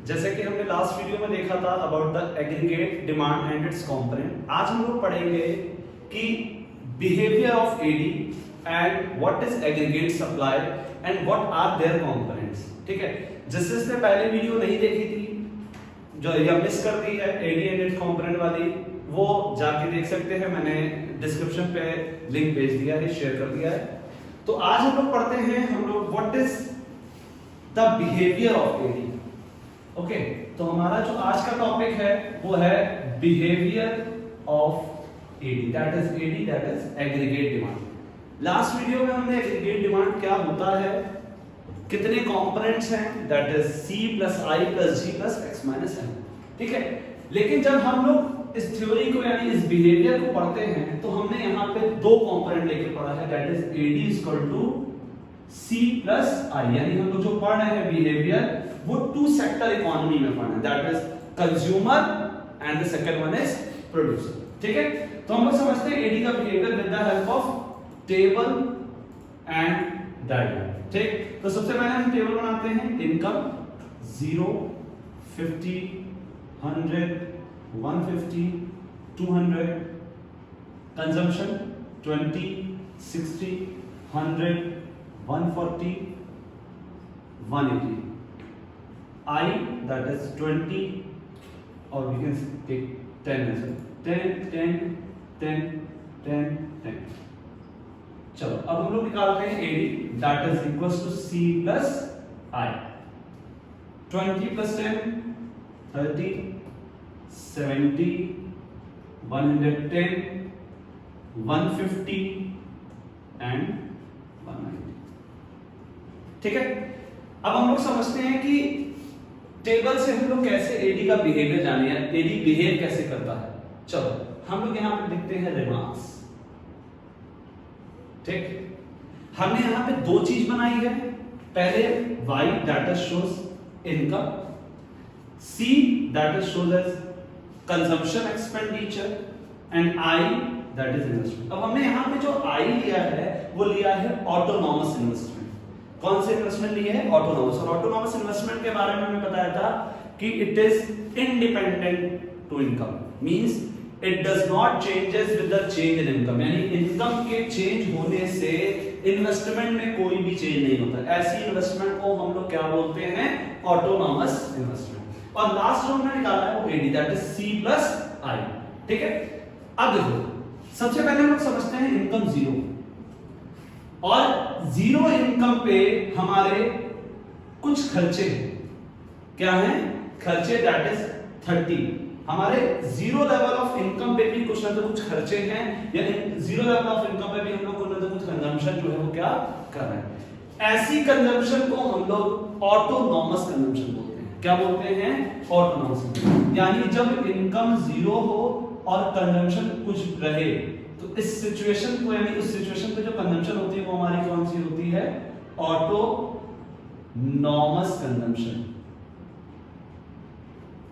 जैसे कि हमने लास्ट वीडियो में देखा था about the aggregate demand and its component, आज हम लोग पढ़ेंगे कि behaviour of AD and what is aggregate supply and what are their components. ठीक है, जिसने पहले वीडियो नहीं देखी थी, जो या मिस कर दी है एडी एंड इट्स कंपोनेंट वाली, वो जाके देख सकते हैं। मैंने डिस्क्रिप्शन पे लिंक भेज दिया है, शेयर कर दिया है। तो आज हम लोग पढ़ते हैं what is the behaviour of AD. Okay, तो हमारा जो आज का टॉपिक है वो है behaviour of AD, that is aggregate demand. Last video में हमने एग्रीगेट डिमांड क्या होता है, कितने कंपोनेंट्स हैं, that is C plus I plus G plus X minus M। ठीक है, लेकिन जब हम लोग इस थ्योरी को यानी इस बिहेवियर को पढ़ते हैं तो हमने यहाँ पे दो कंपोनेंट लेके पढ़ा है, that is AD equal to C plus I। यानी हम लोग जो पढ़ रहे हैं बिहेवियर वो टू सेक्टर इकोनॉमी में पढ़ना है, that is consumer and the second one is producer. ठीक है, तो हम लोग समझते हैं एडी का behaviour with the help of table and diagram. ठीक, तो सबसे पहले हम टेबल बनाते हैं। Income 0, 50, 100, 150, 200, consumption 20, 60, 100, 140, 180, I that is 20 or we can take 10 as well, 10, 10, 10, 10, 10। चलो अब हम लोग निकालते हैं AD, that is equals to C plus I। 20 plus 10 30, 70, 110, 150 and 190। ठीक है, अब हम लोग समझते हैं कि टेबल से हम लोग कैसे एडी का बिहेवियर जाने, एडी बिहेव कैसे करता है। चलो हम लोग यहां पे लिखते हैं रिमार्क्स। ठीक, हमने यहां पे दो चीज बनाई है, पहले Y that is shows income, C that is shows as consumption expenditure and I that is investment. अब हमने यहां पे जो I लिया है वो लिया है ऑटोनॉमस इन्वेस्टमेंट। कौन से इन्वेस्टमेंट लिए है? ऑटोनॉमस। और ऑटोनॉमस इन्वेस्टमेंट के बारे में हमने बताया था कि it is independent to income, means it does not changes with the change in income. यानी इनकम के चेंज होने से इन्वेस्टमेंट में कोई भी चेंज नहीं होता। ऐसी इन्वेस्टमेंट को हम लोग क्या बोलते हैं? Autonomous investment. और लास्ट जो हमने निकाला है वो AD, that is C plus I। ठीक है, अब देखो सबसे पहले हम लोग समझते हैं इनकम 0, और 0 इनकम पे हमारे कुछ खर्चे हैं। क्या हैं खर्चे? That is 30। हमारे 0 लेवल ऑफ इनकम पे भी कुछ ना कुछ खर्चे हैं, यानी 0 लेवल ऑफ इनकम पे भी हम लोग कुछ ना कुछ कंजम्पशन जो है वो क्या कर रहे हैं। ऐसी कंजम्पशन को हम लोग ऑटोनॉमस कंजम्पशन बोलते हैं। क्या बोलते हैं? ऑटोनॉमस। यानी जब इनकम 0 हो और कंजम्पशन कुछ रहे, तो इस सिचुएशन को, यानी उस सिचुएशन पे जो कंजम्पशन होती है वो हमारी कौन सी होती है? Autonomous consumption.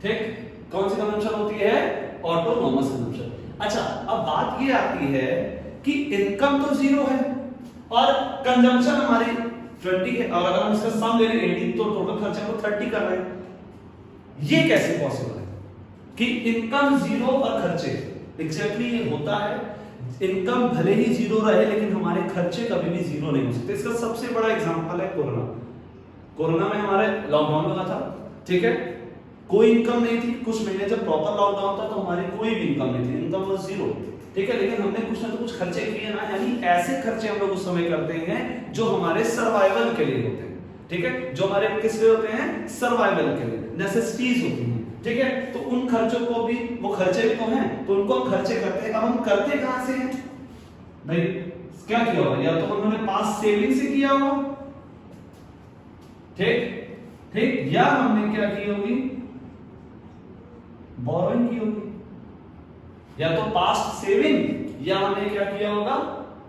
ठीक, कौन सी कंजम्पशन होती है? Autonomous consumption. अच्छा, अब बात ये आती है कि इनकम तो 0 है और कंजम्पशन हमारी 20 है, और अगर हम इसका सम ले लें 80 तो टोटल खर्चा को 30 कर रहे हैं। ये कैसे पॉसिबल है कि इनकम 0 और खर्चे? एग्जैक्टली ये होता है, इनकम भले ही 0 रहे लेकिन हमारे खर्चे कभी भी 0 नहीं हो सकते। इसका सबसे बड़ा एग्जांपल है कोरोना। कोरोना में हमारे लॉकडाउन लगा था, ठीक है, कोई इनकम नहीं थी। कुछ महीने जब प्रॉपर लॉकडाउन था तो हमारी कोई भी इनकम नहीं थी, इनकम वाज 0। ठीक है, लेकिन हमने कुछ ना कुछ खर्चे किए ना, यानी ऐसे खर्चे हम लोग उस समय करते हैं जो हमारे सर्वाइवल के लिए होते हैं। ठीक है, जो हमारे किस लिए होते हैं? सर्वाइवल के लिए, नेसेसिटीज होती हैं। ठीक है, तो उन खर्चों को भी, वो खर्चे भी तो हैं, तो उनको हम खर्चे करते हैं। अब हम करते कहां से हैं भाई? क्या किया होगा? या तो उन्होंने पास सेविंग से किया होगा, ठीक ठीक, या हमने क्या की होगी? बोरोइंग की होगी। या तो पास्ट सेविंग या हमने क्या किया होगा?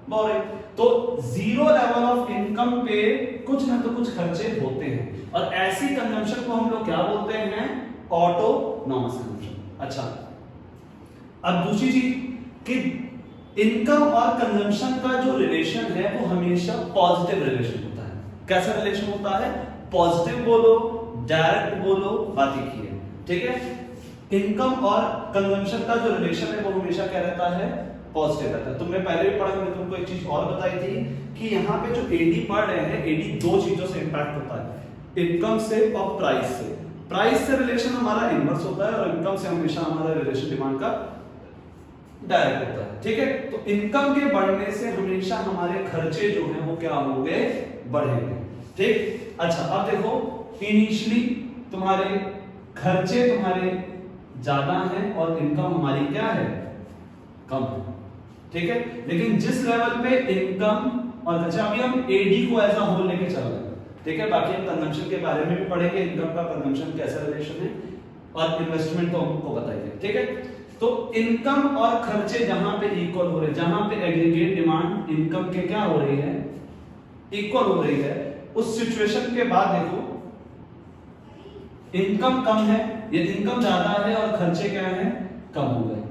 बोरोइंग। तो 0 लेवल ऑफ इनकम पे कुछ ना तो कुछ खर्चे होते हैं, और ऐसी कंजम्पशन को हम लोग क्या बोलते हैं? Autonomous consumption. अच्छा, अब दूसरी चीज कि इनकम और कंजम्पशन का जो रिलेशन है वो हमेशा पॉजिटिव रिलेशन होता है। कैसा रिलेशन होता है? पॉजिटिव बोलो, डायरेक्ट बोलो, बात एक ही है, ठीक है। इनकम और कंजम्पशन का जो रिलेशन है वो हमेशा क्या रहता है, पॉजिटिव रहता है। तुमने पहले भी पढ़ा, मैंने तुमको एक चीज और बताई थी कि यहाँ पे जो एडी पढ़ रहे हैं, एडी दो चीजों से इंपैक्ट होता है, इनकम से और प्राइस से। प्राइस से रिलेशन हमारा इनवर्स होता है और इनकम से हमेशा हमारा रिलेशन डिमांड का डायरेक्ट होता है, ठीक है। तो इनकम के बढ़ने से हमेशा हमारे खर्चे जो हैं वो क्या होंगे, बढ़ेंगे, ठीक। अच्छा अब देखो, इनिशियली तुम्हारे खर्चे तुम्हारे ज्यादा हैं और इनकम हमारी क्या है, कम है, ठीक है। लेकिन जिस लेवल पे इनकम और खर्चा, अभी हम एडी को एज अ होल लेके चल रहे हैं, ठीक है। बाकी हम कंजम्पशन के बारे में भी पढ़ेंगे, इनकम का कंजम्पशन कैसा रिलेशन है और इन्वेस्टमेंट को हमको बताएंगे, ठीक है। तो इनकम और खर्चे जहां पे इक्वल हो रहे हैं, जहां पे एग्रीगेट डिमांड इनकम के क्या हो रही है, इक्वल हो रही है, उस सिचुएशन के बाद देखो इनकम कम है, ये इनकम ज्यादा है और खर्चे क्या है, कम हो गए,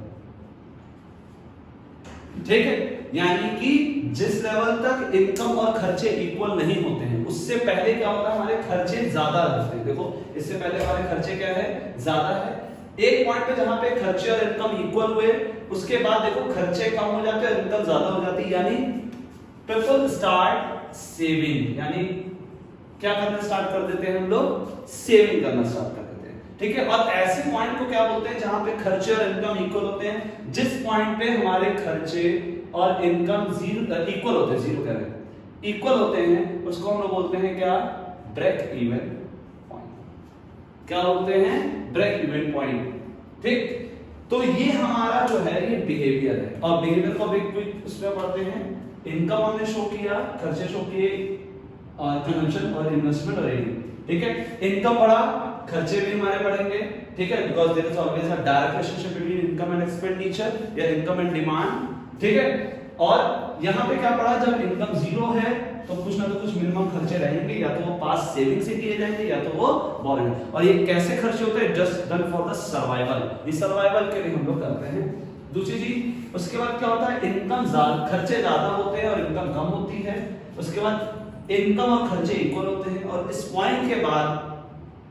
ठीक है। यानी कि जिस लेवल तक इनकम और खर्चे इक्वल नहीं होते हैं, उससे पहले क्या होता है, हमारे खर्चे ज्यादा होते हैं। देखो इससे पहले हमारे खर्चे क्या है, ज्यादा है। एक पॉइंट पे जहां पे खर्चे और इनकम इक्वल हुए, उसके बाद देखो खर्चे कम हो जाते हैं और इनकम ज्यादा हो जाती है, यानी पीपल स्टार्ट सेविंग, यानी क्या करना स्टार्ट कर देते हैं हम लोग, सेविंग करना स्टार्ट कर देते हैं, ठीक है। और ऐसे पॉइंट को क्या बोलते हैं, जहां पे खर्चे और इनकम इक्वल होते हैं। जिस पॉइंट पे हमारे खर्चे और इनकम जीरो इक्वल होते हैं, जीरो कह रहे हैं, इक्वल होते हैं, उसको हम लोग बोलते हैं क्या, ब्रेक इवन पॉइंट। क्या बोलते हैं, ब्रेक इवन पॉइंट, ठीक। तो ये हमारा जो है ये बिहेवियर है, और बिहेवियर को अभी क्विक उसमें पढ़ते हैं। इनकम हमने शो किया, खर्चे शो किए, और कंजम्पशन और इन्वेस्टमेंट और एडी, ठीक है। इनकम बढ़ा, खर्चे भी हमारे बढ़ेंगे, ठीक है, because there is always a direct relationship between income and expenditure या इनकम एंड डिमांड, ठीक है। और यहां पे क्या पढ़ा, जब इनकम जीरो है तो कुछ ना तो कुछ मिनिमम खर्चे रहेंगे, या तो वो पास सेविंग से किए जाएंगे या तो वो बोरिंग। और ये कैसे खर्चे होते हैं, just done for the survival, ये सर्वाइवल के लिए हम लोग करते हैं। दूसरी चीज, उसके बाद क्या होता है, इनकम ज्यादा, खर्चे ज्यादा होते हैं और इनकम कम होती है। उसके बाद इनकम और खर्चे इक्वल होते हैं, और इस पॉइंट के बाद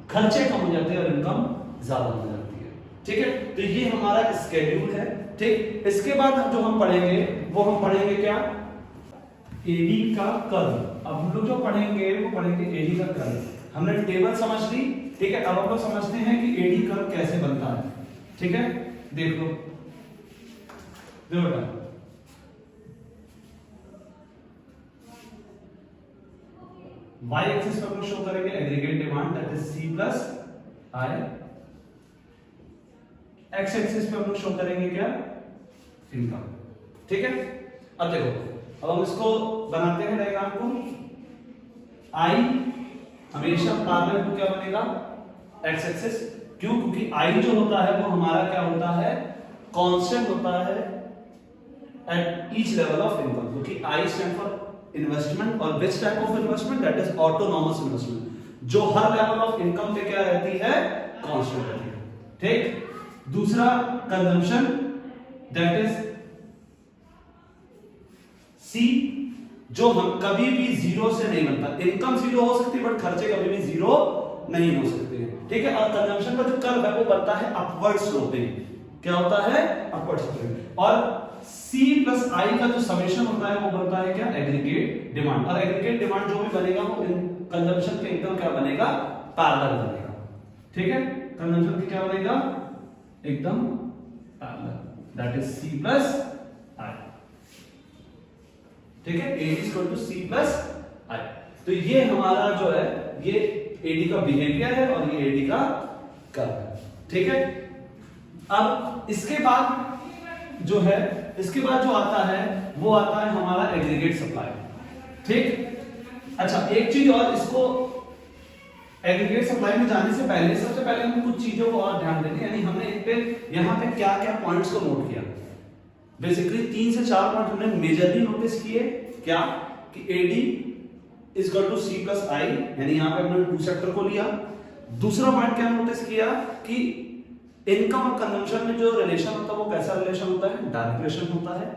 खर्चे कम हो जाते हैं और इनकम ज्यादा हो जाती है, ठीक है। तो ये हमारा स्केड्यूल है, ठीक। इसके बाद जो हम पढ़ेंगे वो हम पढ़ेंगे क्या, एडी का कर्व। अब हम लोग जो पढ़ेंगे वो पढ़ेंगे एडी का कर्व। हमने टेबल समझ ली, ठीक है। अब हम लोग समझते हैं कि एडी कर्व कैसे बनता है, ठीक है। देख लो, देखो बेटा, y एक्सिस पर हम शो करेंगे aggregate demand, that is C plus I। x axis पे हम लोग शो करेंगे क्या, इनकम, ठीक है। अब देखो, अब हम इसको बनाते हैं डायग्राम को। I हमेशा पैरेलल टू क्या बनेगा, x एक्सिस। क्यों, क्योंकि I जो होता है वो हमारा क्या होता है, कांस्टेंट होता है at each level of income, क्योंकि I स्टैंड फॉर इन्वेस्टमेंट, और which type of investment, that is autonomous investment, जो हर लेवल ऑफ इनकम पे क्या रहती है, कांस्टेंट रहती है, ठीक। दूसरा कंजम्पशन, दैट इज C, जो हम कभी भी जीरो से नहीं बनता। इनकम जीरो हो सकती है बट खर्चे कभी भी जीरो नहीं हो सकते, ठीक है। और कंजम्पशन का जो कर्व है वो बनता है अपवर्ड स्लोपिंग। क्या होता है, अपवर्ड स्लोपिंग। और C प्लस I का जो समेशन होता है वो बनता है क्या, एग्रीगेट डिमांड। और एग्रीगेट डिमांड जो भी बनेगा वो कंजम्पशन के एकदम क्या बनेगा, पैरेलल बनेगा, ठीक है। कंजम्पशन की क्या बनेगा, एकदम parallel, that is C plus I, ठीक है। AD is equal to C plus I। तो ये हमारा जो है ये AD का बिहेवियर है और ये AD का कर्व है, ठीक है। अब इसके बाद जो है, इसके बाद जो आता है वो आता है हमारा एग्रीगेट सप्लाई, ठीक। अच्छा एक चीज और, इसको एग्रीगेट सप्लाई में जाने से पहले सबसे पहले हमें कुछ चीजों को और ध्यान देनी है। यानी हमने एक पे यहाँ पे क्या क्या पॉइंट्स को नोट किया, बेसिकली 3 से 4 पॉइंट हमने मेजरली नोटिस किए। क्या कि AD is equal to C plus I, यानी यहाँ पे हमने 2 सेक्टर को लिया। दूसरा पॉइंट क्या नोटिस किया कि इनकम और कंजम्पशन में जो रिलेशन होता है वो कैसा रिलेशन होता है, डायरेक्ट रिलेशन होता है।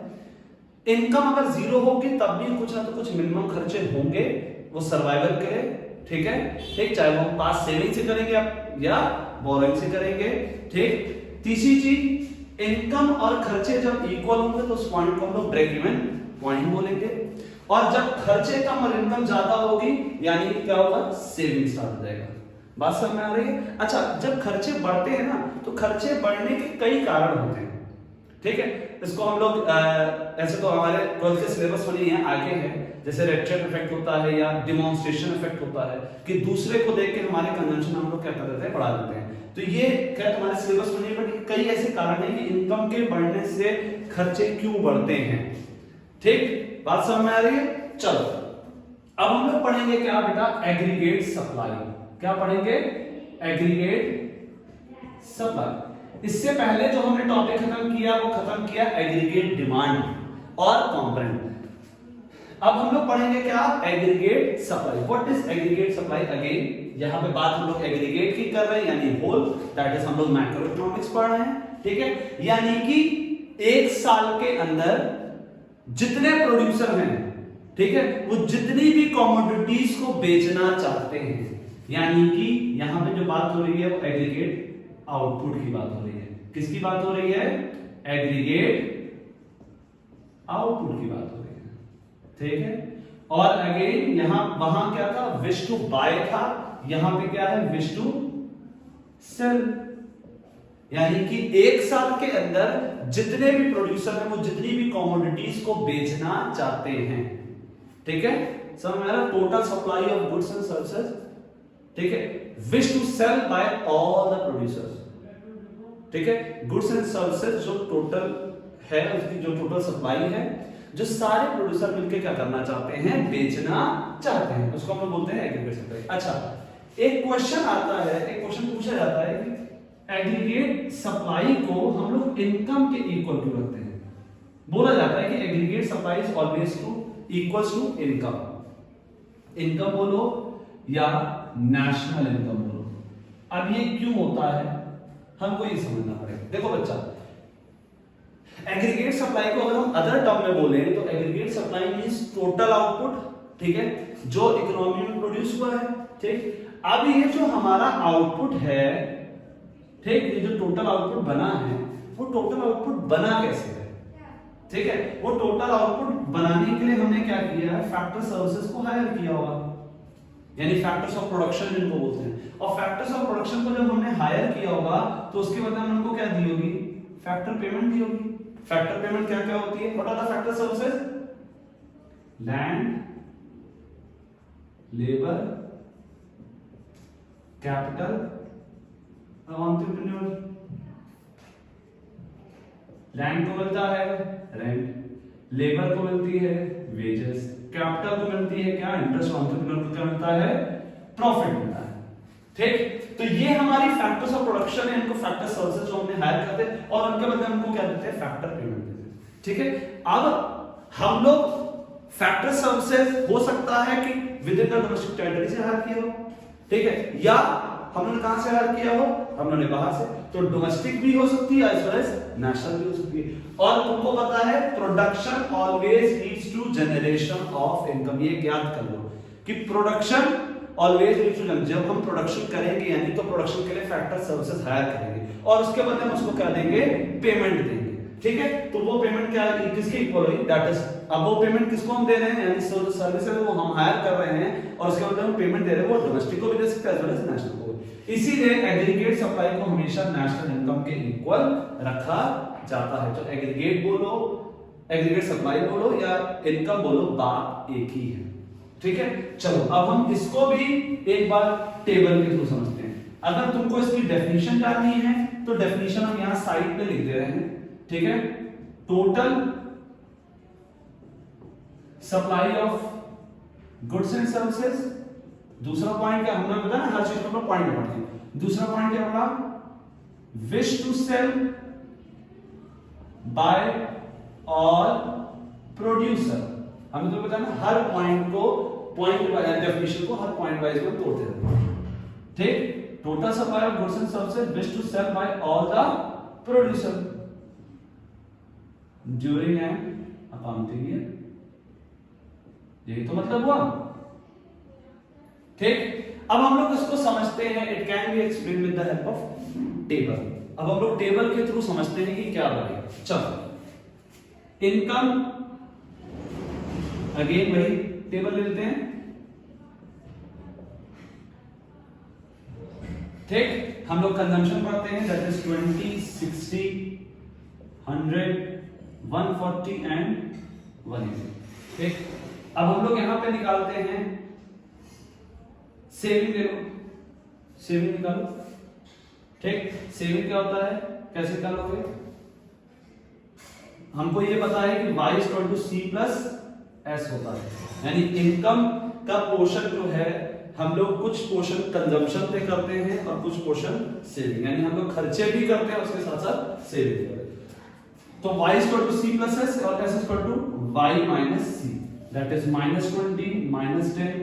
इनकम अगर जीरो होगी तब भी कुछ ना तो कुछ मिनिमम खर्चे होंगे वो सर्वाइवल के लिए, ठीक है, ठीक, चाहे वो हम पास सेविंग से करेंगे या बोरोइंग से करेंगे, ठीक। तीसरी चीज, इनकम और खर्चे जब इक्वल होंगे तो उस पॉइंट को हम लोग ब्रेक इवन पॉइंट बोलेंगे, और जब खर्चे कम और इनकम ज्यादा होगी यानी क्या होगा, सेविंग स्टार्ट हो जाएगा। बात समझ में आ रही है? अच्छा, जब खर्चे बढ़ते हैं ना तो खर्चे बढ़ने के कई कारण होते हैं, ठीक है। इसको हम लोग ऐसे तो हमारे ट्वेल्थ के सिलेबस में नहीं है, आगे है, जैसे रेक्चर इफेक्ट होता है या डिमॉन्स्ट्रेशन इफेक्ट होता है कि दूसरे को देख के हमारे कंजम्पशन हम लोग क्या कर देते हैं, बढ़ा देते हैं। तो ये क्या तुम्हारे सिलेबस में नहीं, बट कई ऐसे कारण हैं कि इनकम के बढ़ने से खर्चे क्यों बढ़ते हैं, ठीक। बात समझ में आ रही है? चलो अब हम लोग पढ़ेंगे क्या बेटा, एग्रीगेट सप्लाई। क्या पढ़ेंगे? Aggregate supply. इससे पहले जो हमने टॉपिक खत्म किया वो खत्म किया एग्रीगेट डिमांड और कंपोनेंट। अब हम लोग पढ़ेंगे क्या, aggregate supply. What is aggregate supply? Again यहां पे बात हम लोग एग्रीगेट की कर रहे हैं, यानी होल, दैट इज हम लोग मैक्रो इकोनॉमिक्स पढ़ रहे हैं, ठीक है। यानी कि एक साल के अंदर जितने प्रोड्यूसर हैं, ठीक है, वो जितनी भी कमोडिटीज को बेचना चाहते हैं, यानी कि यहां पे जो बात हो रही है वो एग्रीगेट आउटपुट की बात हो रही है। किसकी बात हो रही है? एग्रीगेट आउटपुट की बात हो रही है, ठीक है। और अगेन यहां वहां क्या था, विश टू बाय था, यहां पे क्या है, विश टू सेल। यानी कि एक साल के अंदर जितने भी प्रोड्यूसर हैं वो जितनी भी कमोडिटीज को बेचना चाहते हैं, ठीक है। समझ में आ रहा? Total supply of goods and services, ठीक है, which to sell by all the producers, ठीक है। गुड्स एंड सर्विसेज जो टोटल है, उसकी जो टोटल सप्लाई है, जो सारे प्रोड्यूसर मिलकर क्या करना चाहते हैं, बेचना चाहते हैं, उसको हम लोग बोलते हैं एग्रीगेट सप्लाई। अच्छा, एक क्वेश्चन आता है, एक क्वेश्चन पूछा जाता है कि एग्रीगेट सप्लाई को हम लोग इनकम के इक्वल क्यों रखते हैं? बोला जाता है कि aggregate supply is always to equals to income. Income बोलो या नेशनल इनकम बोलो, अब ये क्यों होता है हमको ये समझना पड़ेगा। देखो बच्चा, एग्रीगेट सप्लाई को अगर हम अदर टर्म में बोले तो aggregate supply means total output, ठीक है, जो इकोनॉमी में प्रोड्यूस हुआ है, ठीक। अब ये जो हमारा आउटपुट है, ठीक, ये जो टोटल आउटपुट बना है वो टोटल आउटपुट बना कैसे है, ठीक है। वो टोटल आउटपुट बनाने के लिए हमने क्या किया है, फैक्टर सर्विसेज को हायर किया होगा, यानी फैक्टर्स ऑफ प्रोडक्शन जिनको बोलते हैं। और फैक्टर्स ऑफ प्रोडक्शन को जब हमने हायर किया होगा तो उसके बदले में उनको क्या दी होगी, फैक्टर पेमेंट दी होगी। फैक्टर पेमेंट क्या क्या होती है, what are the factor services? Land, labour, capital, entrepreneur. Land को मिलता है रेंट, लेबर को मिलती है वेजेस, कैपिटल को मिलती है क्या, इंटरेस्ट, एंटरप्रेन्योर को क्या मिलता है, प्रॉफिट मिलता है, ठीक। तो ये हमारी फैक्टर्स ऑफ प्रोडक्शन है, इनको फैक्टर सर्विसेज जो हमने हायर करते हैं और उनके बदले हमको क्या देते हैं, फैक्टर पेमेंट देते हैं, ठीक है। अब हम लोग फैक्टर सर्विसेज हो सकता है कि with in the domestic territory से हायर किया हो, ठीक है, या हमने कहां से हायर किया हो, हमने बाहर से। तो डोमेस्टिक भी हो सकती है एज वेल एज नेशनल भी हो सकती है। और तुमको पता है production always leads to generation of income, ये याद कर लो कि production always leads to generation. जब हम प्रोडक्शन करेंगे यानी तो प्रोडक्शन के लिए फैक्टर सर्विसेज हायर करेंगे और उसके बदले हम उसको क्या देंगे, पेमेंट देंगे, ठीक है। तो वो पेमेंट क्या है, किसके इक्वल होगी, दैट इज, अब वो पेमेंट किसको हम दे रहे हैं, यानी सर्विसेज वो हम हायर कर रहे हैं और उसके बदले हम पेमेंट दे रहे हैं, वो डोमेस्टिक को भी दे सकते हैं एज वेल एज नेशनल को। इसीलिए एग्रीगेट सप्लाई को हमेशा नेशनल इनकम के इक्वल रखा जाता है। तो एग्रीगेट बोलो, एग्रीगेट सप्लाई बोलो या इनकम बोलो, बात एक ही है, ठीक है। चलो अब हम इसको भी एक बार टेबल के थ्रू समझते हैं। अगर तुमको इसकी डेफिनेशन जाननी है तो डेफिनेशन हम यहां साइड पे लिख दे रहे हैं, ठीक है। Total supply of goods and services. दूसरा पॉइंट क्या हमने बताया ना, हर चीज को पॉइंट पढ़ते हैं। दूसरा पॉइंट क्या पढ़ा, which to sell by all producer. हमने तो बताया ना, हर पॉइंट को पॉइंट वाइज डेफिनेशन को हर पॉइंट वाइज में तोड़ते हैं, ठीक। Total supply of goods and services which to sell by all the producer during an accounting year. यही तो मतलब हुआ, ठीक, अब हम लोग इसको समझते हैं, it can be explain with the help of table. अब हम लोग टेबल के थ्रू समझते हैं कि क्या बनेगा। चलो, इनकम, अगेन वही टेबल ले लेते हैं। ठीक, हम लोग कंजम्पशन पढ़ते हैं, दैट इज 20, 60, 100, 140 एंड 180। ठीक, अब हम लोग यहां पे निकालते हैं सेविंग, ले लो, सेविंग निकालो। ठीक, सेविंग क्या होता है, कैसे निकालोगे? हमको ये पता है कि y equal to C plus S होता है, यानी इनकम का पोर्शन जो है हम लोग कुछ पोर्शन कंजम्पशन पे करते हैं और कुछ पोर्शन सेविंग, यानी हम लोग खर्चे भी करते हैं उसके साथ साथ सेविंग करते हैं। तो y equal to C plus S और s equal to y minus C, that is -20, -10,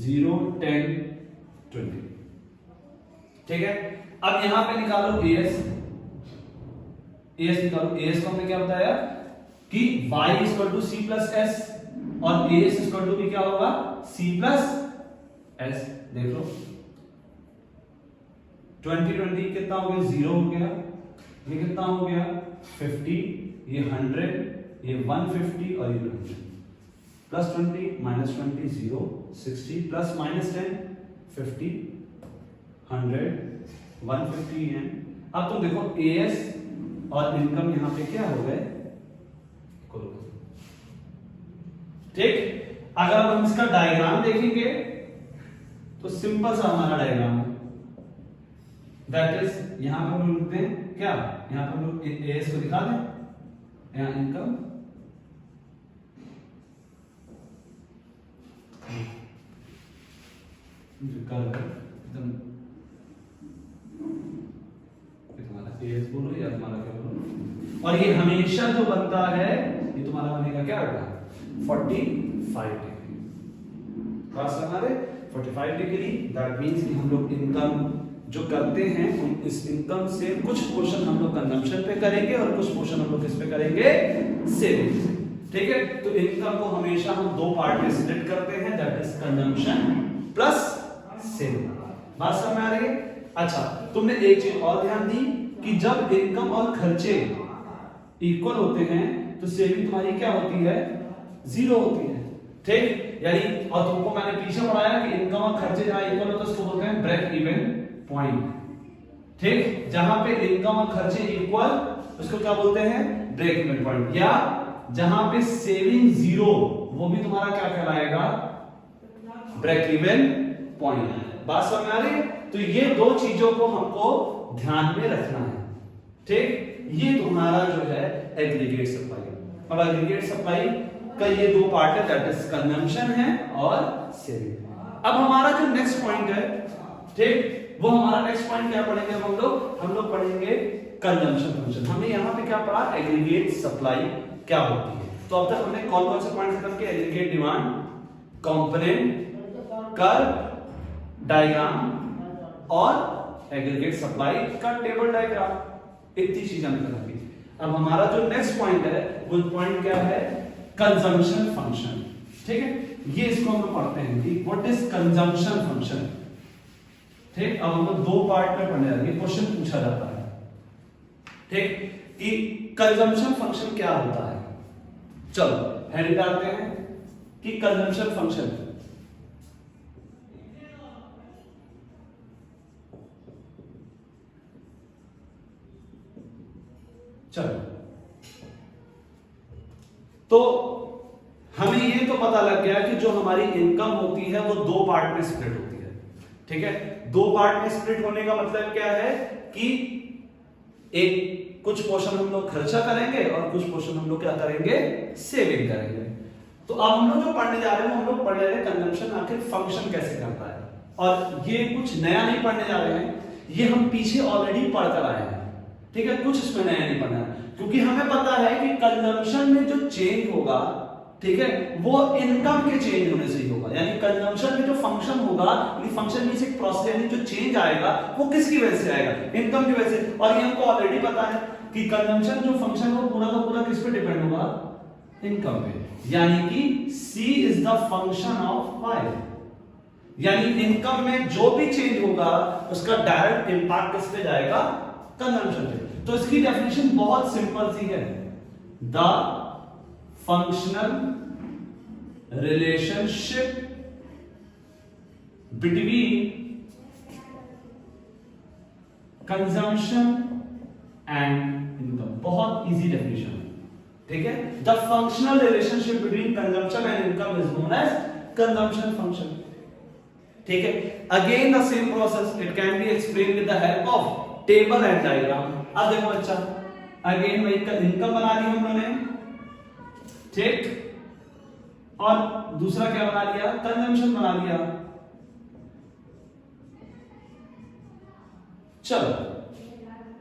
0, 10, 20। ठीक है, अब यहां पे निकालो एएस, एएस निकालो। एएस को हमने क्या बताया कि y equal to C plus S और एएस इक्वल टू भी क्या होगा, सी प्लस एस। देख लो 20, 20 कितना हो गया, 0 हो गया, ये कितना हो गया 50, ये 100, ये 150 और ये 100, प्लस 20 माइनस 20 0, 60 प्लस माइनस 10 50, 100, 150 है। अब तुम देखो एएस और इनकम यहां पे क्या हो गए, ठीक। अगर हम इसका डायग्राम देखेंगे तो सिंपल सा हमारा डायग्राम है, दैट इज यहां पर हम लोग लिखते हैं क्या, यहां पर हम लोग एएस को दिखा दें, यहां इनकम, एकदम एएस बोलो या तुम्हारा क्या बोलो, और ये हमेशा जो बनता है ये तुम्हारा बनेगा क्या बेटा, 45 डिग्री। बात समझ रहे, 45 डिग्री, दैट मींस कि हम लोग इनकम जो करते हैं इस इनकम से कुछ पोर्शन हम लोग कंजम्पशन पे करेंगे और कुछ पोर्शन हम लोग किस पे करेंगे, सेविंग से। ठीक है, तो इनकम को हमेशा हम दो पार्ट में स्प्लिट करते हैं, that is consumption plus saving. बात समझ में आ रही है? अच्छा, तुमने एक चीज और ध्यान दी कि जब इनकम और खर्चे इक्वल होते हैं तो सेविंग तुम्हारी क्या होती है, 0 होती है। ठीक, यानी और तुमको मैंने पीछे पढ़ाया कि इनकम और खर्चे जहां इक्वल होते हैं उसको बोलते हैं ब्रेक इवन पॉइंट। ठीक, जहां पे इनकम और खर्चे इक्वल उसको क्या बोलते हैं, ब्रेक इवन पॉइंट। या जहां पे सेविंग 0 वो भी तुम्हारा क्या कहलाएगा, ब्रेक इवन पॉइंट। बात समझ में आ रही है? तो ये दो चीजों को हमको ध्यान में रखना है। ठीक, ये तुम्हारा जो है एग्रीगेट सप्लाई। अब एग्रीगेट सप्लाई का ये दो पार्ट है, दैट इज कंजम्पशन है और सेविंग। अब हमारा जो नेक्स्ट पॉइंट है, ठीक, वो हमारा नेक्स्ट पॉइंट क्या पढ़ेंगे हम लोग पढ़ेंगे कंजम्पशन फंक्शन। हमने यहाँ पे क्या पढ़ा, एग्रीगेट सप्लाई क्या होती है। तो अब तक हमने कौन कौन से पॉइंट खत्म किए, aggregate demand, component, curve, diagram और एग्रीगेट सप्लाई का टेबल डायग्राम, इतनी चीजें हमने खत्म की। अब हमारा जो नेक्स्ट पॉइंट है वो पॉइंट क्या है, कंजम्पशन फंक्शन। ठीक है, ये इसको हम लोग पढ़ते हैं कि व्हाट इज कंजम्पशन फंक्शन। ठीक, अब हम लोग दो पार्ट में पढ़ने वाले, क्वेश्चन पूछा जाता है, ठीक, कि कंजम्पशन फंक्शन क्या होता है। चलो हेडिंग डालते हैं कि कंजम्पशन फंक्शन, चलो तो हमें ये तो पता लग गया कि जो हमारी इनकम होती है वो दो पार्ट में स्प्लिट होती है। ठीक है, दो पार्ट में स्प्लिट होने का मतलब क्या है कि एक कुछ पोर्शन हम लोग खर्चा करेंगे और कुछ पोर्शन हम लोग क्या करेंगे, सेविंग करेंगे। तो अब हम लोग जो पढ़ने जा रहे हैं हम लोग पढ़ रहे हैं कंजम्पशन आखिर फंक्शन कैसे करता है, और ये कुछ नया नहीं पढ़ने जा रहे हैं, ये हम पीछे ऑलरेडी पढ़ कर आए हैं। ठीक है, कुछ इसमें नया नहीं पढ़ना है, क्योंकि हमें पता है कि कंजम्पशन में जो चेंज होगा, ठीक है, वो इनकम के चेंज होने से ही होगा। यानी कंजम्पशन में जो फंक्शन होगा, फंक्शन में से एक प्रोसेस यानी जो चेंज आएगा वो किसकी वजह से आएगा, इनकम की वजह से। और ये हमको ऑलरेडी पता है कि कंजम्पशन जो फंक्शन वो पूरा का पूरा किस पे डिपेंड होगा, इनकम पे। यानी कि C is the function of Y। यानी इनकम में जो भी चेंज होगा उसका डायरेक्ट इंपैक्ट किस पे जाएगा? कंजम्पशन पे। तो इसकी डेफिनेशन बहुत सिंपल सी है, the functional relationship between consumption and income. बहुत इजी डेफिनेशन, ठीक है। The functional relationship between consumption and income is known as consumption function, ठीक है। Again the same process, it can be explain with the help of table and diagram. अब देखो बच्चा, again वही income बना ली हम लोगों ने, ठीक, और दूसरा क्या बना लिया? कंजम्पशन बना लिया। चलो,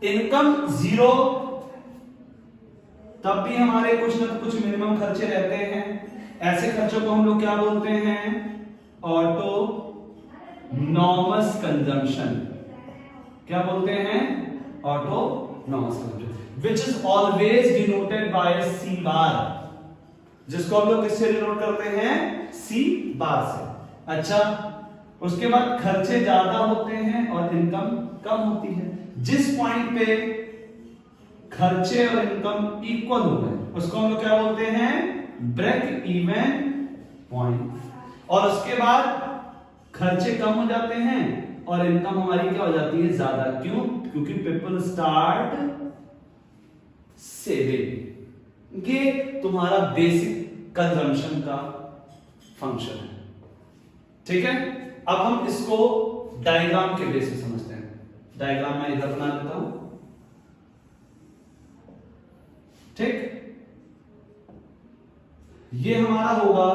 इनकम जीरो, तब भी हमारे कुछ ना कुछ मिनिमम खर्चे रहते हैं। ऐसे खर्चों को हम लोग क्या बोलते हैं? Autonomous consumption. क्या बोलते हैं? Autonomous consumption, which is always denoted by C bar, जिसको हम लोग किससे डिनोट करते हैं? सी बार से। अच्छा, उसके बाद खर्चे ज्यादा होते हैं और इनकम कम होती है। जिस पॉइंट पे खर्चे और इनकम इक्वल हो गए उसको हम लोग क्या बोलते हैं? Break even point. और उसके बाद खर्चे कम हो जाते हैं और इनकम हमारी क्या हो जाती है? ज्यादा। क्यों? क्योंकि पीपल स्टार्ट सेविंग। ये तुम्हारा बेसिक कंजम्पशन का फंक्शन है, ठीक है। अब हम इसको डायग्राम के बेस पे समझते हैं। डायग्राम मैं इधर बना देता हूं, ठीक। ये हमारा होगा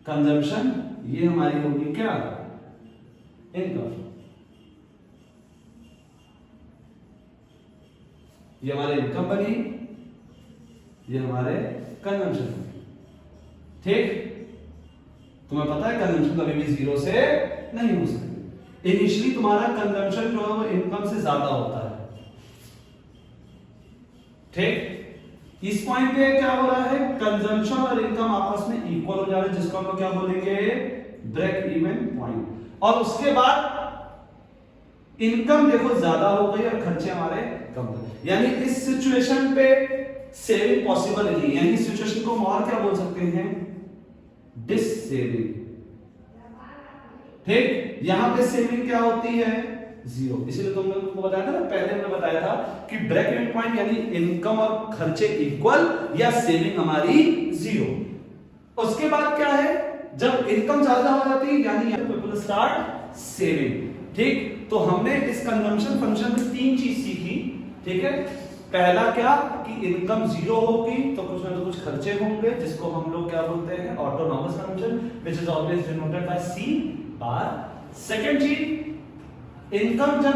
कंजम्पशन, ये हमारी होगी क्या? इनकम। ये हमारे इनकम बनी, ये हमारे कंजम्पशन बनी, ठीक। तुम्हें पता है कंजम्पशन कभी भी जीरो से नहीं हो सकती। इनिशियली तुम्हारा कंजम्पशन जो है वो इनकम से ज्यादा होता है, ठीक। इस पॉइंट पे क्या हो रहा है? कंजम्पशन और इनकम आपस में इक्वल हो जा रहे हैं, जिसको हम लोग क्या बोलेंगे? Break even point. और उसके बाद इनकम देखो ज्यादा हो गई और खर्चे हमारे कम हो गए, यानी इस सिचुएशन पे सेविंग पॉसिबल नहीं। यानी इस सिचुएशन को हम और क्या बोल सकते हैं? डिस सेविंग, ठीक। यहां पे सेविंग क्या होती है? जीरो। इसीलिए तुम लोगों को बताया था ना, पहले हमने बताया था कि ब्रेक इवन पॉइंट यानी इनकम और खर्चे इक्वल या सेविंग हमारी जीरो। उसके बाद क्या है? जब इनकम ज्यादा हो जाती है यानी पीपल स्टार्ट सेविंग, ठीक। तो हमने इस कंजम्पशन फंक्शन में तीन चीज सीखी, ठीक है। पहला क्या कि इनकम जीरो होगी तो कुछ ना कुछ खर्चे होंगे, जिसको हम लोग क्या बोलते हैं? Autonomous consumption, which is always denoted by C bar. Second चीज, इनकम जब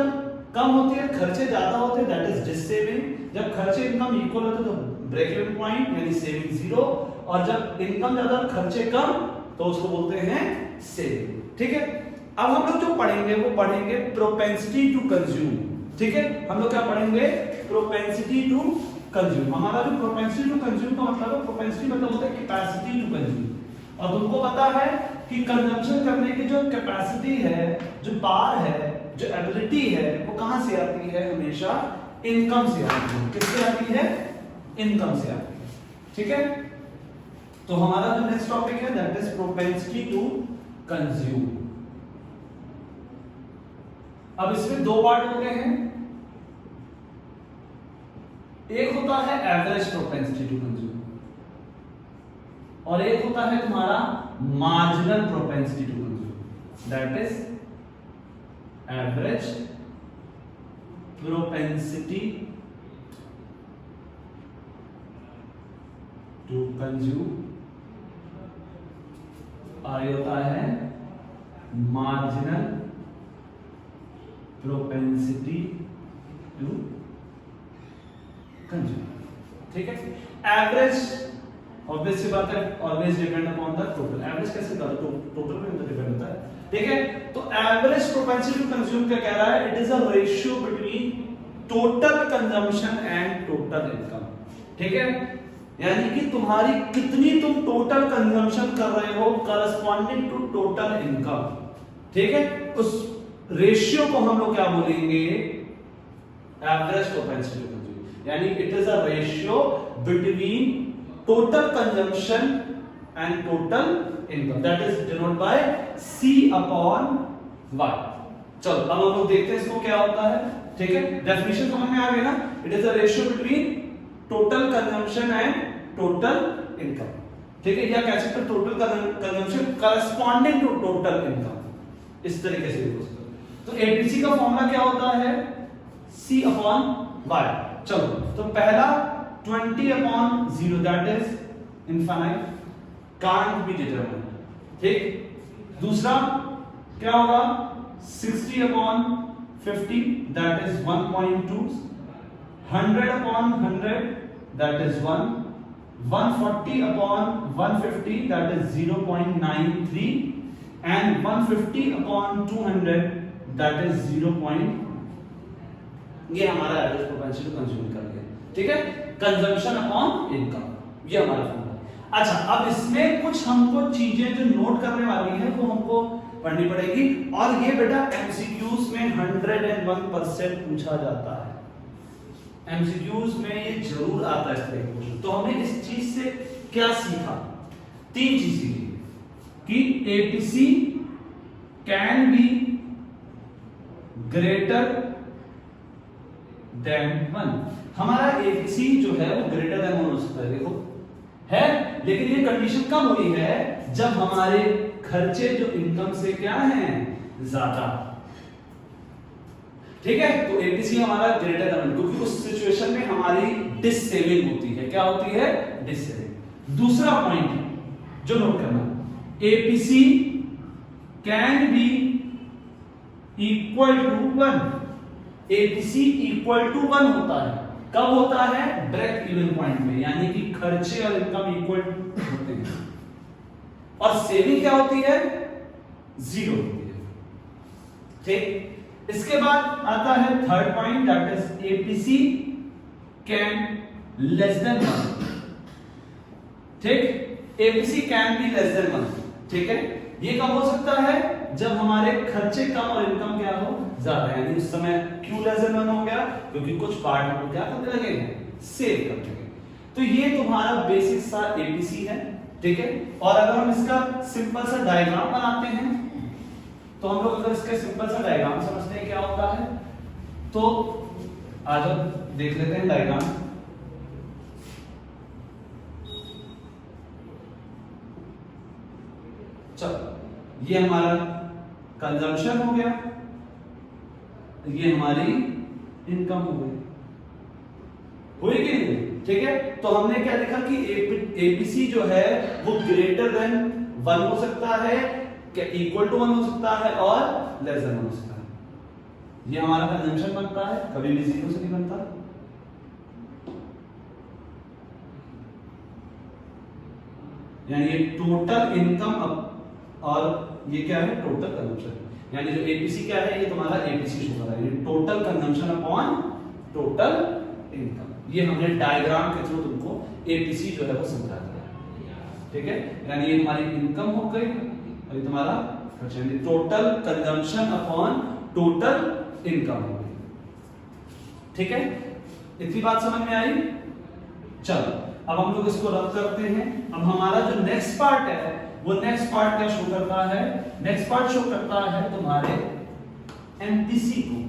कम होती है खर्चे ज्यादा होते हैं, दैट इज डिस सेविंग। जब खर्चे इनकम इक्वल होते हैं तो ब्रेक इवन पॉइंट यानी सेविंग जीरो। और जब इनकम ज्यादा और खर्चे कम तो उसको बोलते हैं सेविंग, ठीक है। अब हम लोग जो पढ़ेंगे वो पढ़ेंगे प्रोपेंसिटी टू कंज्यूम, ठीक है। हम लोग क्या पढ़ेंगे? Propensity to consume. हमारा जो प्रोपेंसिटी टू कंज्यूम का मतलब है, प्रोपेंसिटी मतलब होता है कैपेसिटी टू कंज्यूम। और तुमको पता है कि कंजम्पशन करने की जो कैपेसिटी है, जो पावर है, जो एबिलिटी है, वो कहां से आती है? हमेशा इनकम से आती है। किससे आती है? इनकम से आती है, ठीक है। तो हमारा जो नेक्स्ट टॉपिक है that is propensity to consume. अब इसमें दो पार्ट हो गए हैं। एक होता है एवरेज प्रोपेंसिटी टू कंज्यूम और एक होता है तुम्हारा marginal propensity to consume, that is average propensity to consume और ये होता है मार्जिनल प्रोपेंसिटी टू कंज्यूम, ठीक है। एवरेज ऑब्वियस सी बात है, always depend upon the total. Average कैसे होता है? टोटल पे तो डिपेंड होता है, ठीक है। तो एवरेज प्रोपेंसिटी टू कंज्यूम क्या कह रहा है? It is a ratio between total consumption and total income, ठीक है। यानी कि तुम्हारी कितनी तुम टोटल कंजम्पशन कर रहे हो करस्पॉन्डिंग टू टोटल इनकम, ठीक है। उस रेशियो को हम लोग क्या बोलेंगे, एवरेज प्रोपेंसिटी कंज्यूम, यानी it is a ratio between total consumption and total income, that is denoted by C upon Y। चलो अब हम लोग देखते हैं इसको क्या होता है, ठीक है। डेफिनेशन समझ में आ गई ना, it is a ratio between total consumption and total income, ठीक है, या कह सकते हैं total consumption corresponding to total income, इस तरीके से लिख सकते हो। तो एपीसी का फॉर्मूला क्या होता है, C अपॉन Y। चलो तो पहला 20 upon 0 that is infinite, can't be determined, ठीक। दूसरा क्या होगा 60 upon 50 that is 1.2, 100 upon 100 that is 1, 140 upon 150 that is 0.93 and 150 upon 200 that is 0. ये हमारा एवरेज प्रोपेंसिटी टू कंज्यूम कर लिया, ठीक है, कंजम्पशन अपॉन इनकम, ये हमारा फॉर्मूला। अच्छा अब इसमें कुछ हमको चीजें जो नोट करने वाली है वो हमको पढ़नी पड़ेगी, और ये बेटा एमसीक्यूज में 101% पूछा जाता है, एमसीक्यूज में ये जरूर आता है इस तरह के क्वेश्चन। तो हमने इस चीज से क्या सीखा, तीन चीज सीखी कि APC can be greater than 1, हमारा एपीसी जो है वो ग्रेटर देन 1 हो सकता है, देखो है, लेकिन ये कंडीशन कब हुई है, जब हमारे खर्चे जो इनकम से क्या हैं ज्यादा, ठीक है। तो एपीसी हमारा ग्रेटर देन, क्योंकि उस सिचुएशन में हमारी डिस सेविंग होती है, क्या होती है, डिस सेविंग। दूसरा पॉइंट जो नोट करना, APC can be equal to 1, APC equal to 1 होता है, कब होता है, ब्रेक इवन पॉइंट में, यानी कि खर्चे और इनकम इक्वल होते हैं, और सेविंग क्या होती है, 0 होती है, ठीक। इसके बाद आता है third point that is APC can less than 1, ठीक, APC can be less than 1, ठीक है। ये कब हो सकता है, जब हमारे खर्चे कम और इनकम क्या हो, ज्यादा, यानी उस समय क्यों लेस देन 1 हो गया, क्योंकि कुछ पार्ट हम क्या करने लगे हैं, सेव करने लगे। तो ये तुम्हारा बेसिक सा एपीसी है, ठीक है। और अगर हम इसका सिंपल सा डायग्राम बनाते हैं, तो हम लोग अगर इसका सिंपल सा डायग्राम समझते हैं क्या होता है, तो आज देख लेते हैं डायग्राम। चलो ये हमारा कंजम्पशन हो गया, ये हमारी इनकम हो गई, हुई कि नहीं, ठीक है। तो हमने क्या देखा कि एपीसी जो है वो ग्रेटर देन 1 हो सकता है, क्या इक्वल टू 1 हो सकता है, और लेस देन 1 हो सकता है। ये हमारा कंजम्पशन बनता है, कभी भी 0 से नहीं बनता, यानी ये टोटल इनकम और ये क्या है, टोटल कंजम्पशन, यानी जो एपीसी क्या है, ये तुम्हारा एपीसी शो कर रहा है, ये total consumption upon total income. ये हमने डायग्राम के थ्रू तुमको एपीसी जो है वो समझा दिया, ठीक है। यानी ये हमारी इनकम हो गई, और ये तुम्हारा खर्चा, यानी total consumption upon total income हो गई, ठीक है। इतनी बात समझ में आई। चलो अब हम लोग इसको रद्द करते हैं। अब हमारा जो नेक्स्ट पार्ट है, वो नेक्स्ट पार्ट क्या शो करता है, नेक्स्ट पार्ट शो करता है तुम्हारे एमपीसी को,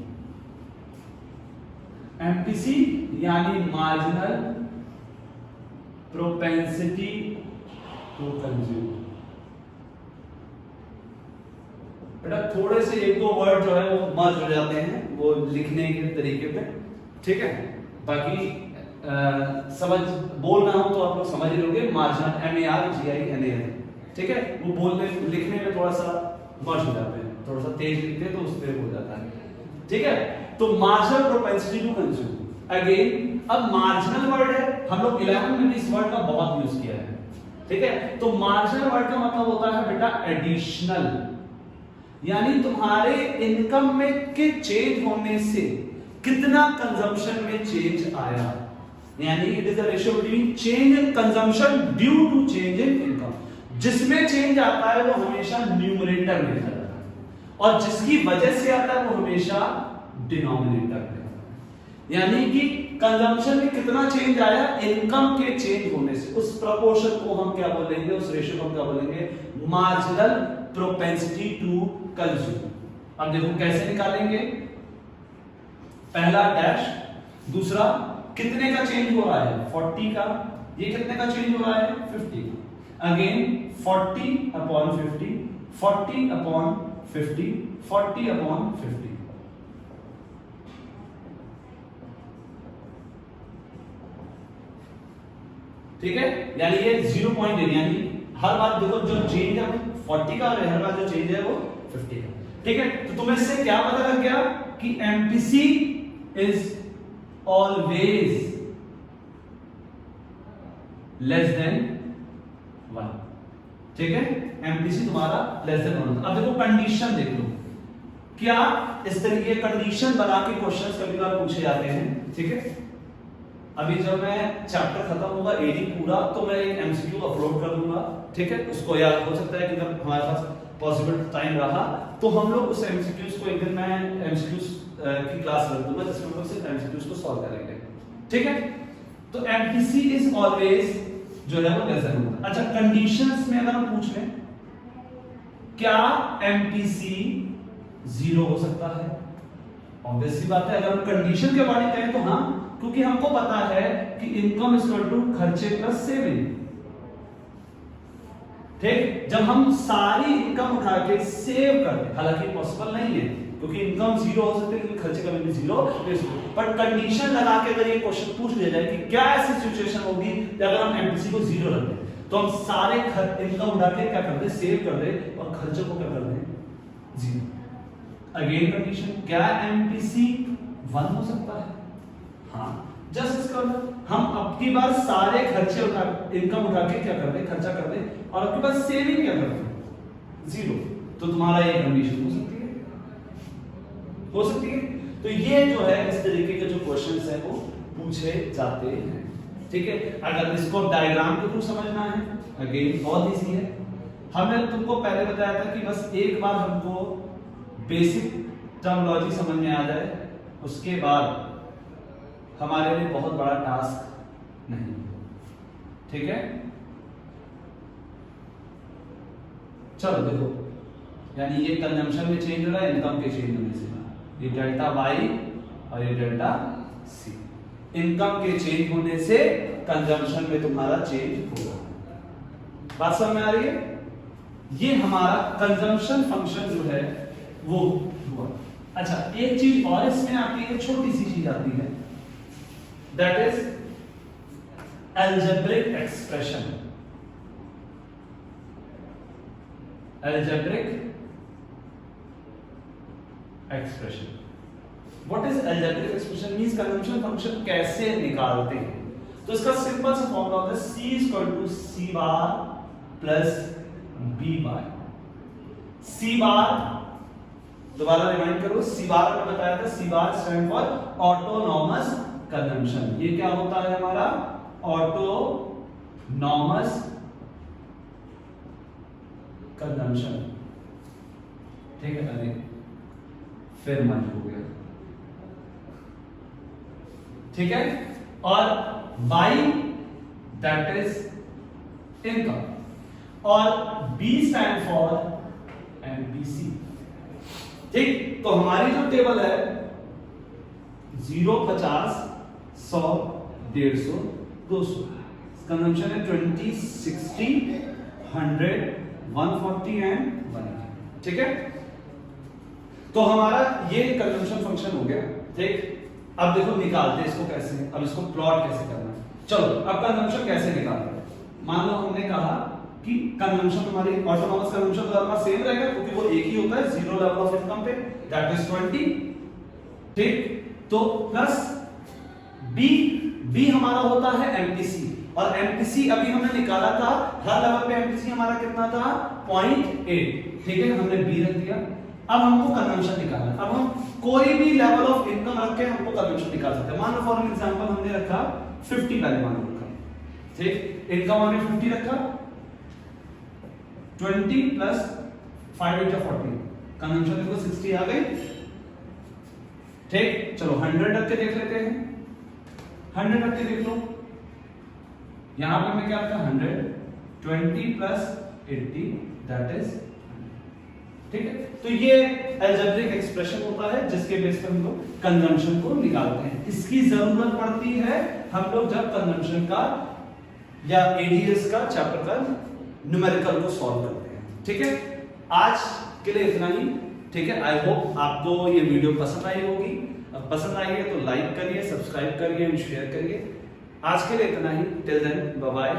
एमपीसी यानी मार्जिनल प्रोपेंसिटी टू कंज्यूम। बेटा थोड़े से एक दो वर्ड जो है वो मर्ज हो जाते हैं वो लिखने के तरीके पे, ठीक है, बाकी समझ बोलना हो तो आप लोग समझ ही लोगे, मार्जिनल MARGINAL, ठीक है। वो बोलने लिखने में थोड़ा सा मर्ज हो जाते हैं, थोड़ा सा तेज लिखते हैं तो उस पे हो जाता है, ठीक है। तो marginal propensity to consume, again अब मार्जिनल वर्ड है, हम लोग 11 में इस वर्ड का बहुत यूज किया है, ठीक है। तो मार्जिनल वर्ड का मतलब होता है बेटा एडिशनल, यानी तुम्हारे इनकम में के चेंज होने से कितना कंजम्पशन में चेंज आया, यानी it is the ratio between change in consumption due to change in income. जिसमें चेंज आता है वो हमेशा न्यूमरेटर में लिखा जाता है और जिसकी वजह से आता है वो हमेशा डिनोमिनेटर में। यानी कि कंजम्पशन में कितना चेंज आया इनकम के चेंज होने से, उस प्रोपोर्शन को हम क्या बोलेंगे, उस रेशियो को हम क्या बोलेंगे, मार्जिनल प्रोपेंसिटी टू कंज्यूम। अब देखो कैसे निकालेंगे, पहला डैश, दूसरा कितने का चेंज हो रहा है 40 का, ये कितने का चेंज हो रहा है 50 का, अगेन 40 अपॉन 50, 40 अपॉन 50, 40 अपॉन 50। ठीक है, यानी ये 0.8, यानी हर बार देखो जो चेंज है 40 का और हर बार जो चेंज है वो 50 का। ठीक है, तो तुम्हें इससे क्या पता लग गया कि MPC is always less than 1। ठीक है, एमपीसी तुम्हारा लेस देन 1। अब देखो कंडीशन देख लो, क्या इस तरीके कंडीशन बना के क्वेश्चंस कभी कभार पूछे जाते हैं। ठीक है, अभी जब मैं चैप्टर खत्म होगा एडी पूरा तो मैं एक एमसीक्यू अपलोड कर दूंगा। ठीक है, उसको याद हो सकता है कि अगर हमारे पास पॉसिबल टाइम रहा तो हम लोग उस एमसीक्यूज को एक दिन मैं एमसीक्यूज की क्लास रख दूंगा जिसमें हम लोग सिर्फ एमसीक्यूज को सॉल्व करेंगे। ठीक है, तो एमपीसी इज ऑलवेज जो है वो लेस देन 1। अच्छा, कंडीशंस में अगर हम पूछ लें क्या एमपीसी 0 हो सकता है, ऑब्वियस सी बात है। अगर हम कंडीशन के बारे में कहें तो हाँ, क्योंकि हमको पता है कि इनकम इज इक्वल टू खर्चे प्लस सेविंग। ठीक, जब हम सारी इनकम उठा के सेव करते, हालांकि पॉसिबल नहीं है क्योंकि इनकम 0 हो सकती है लेकिन खर्चे कभी भी 0, पर कंडीशन लगा के अगर ये क्वेश्चन पूछ लिया जाए कि क्या ऐसी सिचुएशन होगी अगर हम एमपीसी को 0 रख दें, तो हम सारे इनकम उठा के क्या कर दे, सेव कर दे और खर्चों को क्या कर दे 0। अगेन कंडीशन, क्या एमपीसी 1 हो सकता है? हाँ, जस्ट इसका मतलब हम अब की बार सारे खर्चे उठा, इनकम उठा के क्या कर दे, खर्चा कर दे और अब की बार सेविंग क्या कर दे 0। तो तुम्हारा ये कंडीशन हो सकती है, हो सकती है। तो ये जो है इस तरीके के जो क्वेश्चंस है वो पूछे जाते हैं। ठीक है, अगर इसको डायग्राम के थ्रू समझना है अगेन बहुत इजी है। हमने तुमको पहले बताया था कि बस एक बार हमको बेसिक टर्मिनोलॉजी समझ में आ जाए, उसके बाद हमारे लिए बहुत बड़ा टास्क नहीं। ठीक है, चलो देखो, यानी ये कंजम्पशन में चेंज हो रहा है इनकम के चेंज होने से, ये डेल्टा वाई और ये डेल्टा सी, इनकम के चेंज होने से कंजम्पशन में तुम्हारा चेंज होगा। बात समझ में आ रही है? ये हमारा कंजम्पशन फंक्शन जो है वो हुआ। अच्छा, एक चीज और इसमें आती है, छोटी सी चीज आती है, that is algebraic expression। algebraic expression, what is algebraic expression means consumption function कैसे निकालते हैं। तो इसका सिंपल सा फॉर्मूला होता है c = c bar plus b bar। c bar दोबारा रिमाइंड करो, c bar मैंने बताया था, c bar stand for autonomous consumption. ये क्या होता है हमारा ऑटोनॉमस कंजम्पशन। ठीक है, अरे फिर मत हो गया। ठीक है, और y दैट इज इनकम और b स्टैंड फॉर एमपीसी। ठीक, तो हमारी जो टेबल है 0, 50, 100, 150, 200, कंजम्पशन है 20, 60, 100, 140 एंड 180। ठीक है, तो हमारा ये कंजम्पशन फंक्शन हो गया। ठीक, अब देखो निकालते हैं इसको कैसे, अब इसको प्लॉट कैसे करना है। चलो, अब कंजम्पशन कैसे निकालते हैं। मान लो हमने कहा कि कंजम्पशन हमारी ऑटोनॉमस कंजम्पशन तो हमारा सेम रहेगा क्योंकि वो एक ही होता है, 0 लेवल ऑफ इनकम पे, दैट इज 20। ठीक, तो प्लस बी हमारा होता है एमपीसी, और एमपीसी अभी हमने निकाला था, हर लेवल पे एमपीसी हमारा कितना था 0.8। ठीक है, हमने बी रख दिया। अब हमको कंजम्पशन निकालना है। अब हम कोई भी लेवल ऑफ इनकम रख के हमको कंजम्पशन निकाल सकते हैं। मान लो फॉर एग्जांपल हमने रखा 50 पहले मान रखा, ठीक। इनकम हमने 50 रखा, 20 प्लस 5 8 40, कंजम्पशन देखो 60 आ गई, ठीक। चलो 100 रख के देख लेते हैं, 100 रख के देख लो, यहां पे मैं क्या रखा 100, 20 प्लस 80 दैट इज, ठीक है। तो ये अलजेब्रिक एक्सप्रेशन होता है जिसके बेस पर हम लोग कंजम्पशन को निकालते हैं। इसकी जरूरत पड़ती है हम लोग जब कंजम्पशन का या एडीएस का चैप्टर का न्यूमेरिकल को सॉल्व करते हैं, ठीक है। आज के लिए इतना ही, ठीक है। आई होप आपको ये वीडियो पसंद आई होगी, पसंद आई है तो लाइक करिए, सब्सक्राइब करिए, शेयर करिए। आज के लिए इतना ही, टिल देन बाय बाय।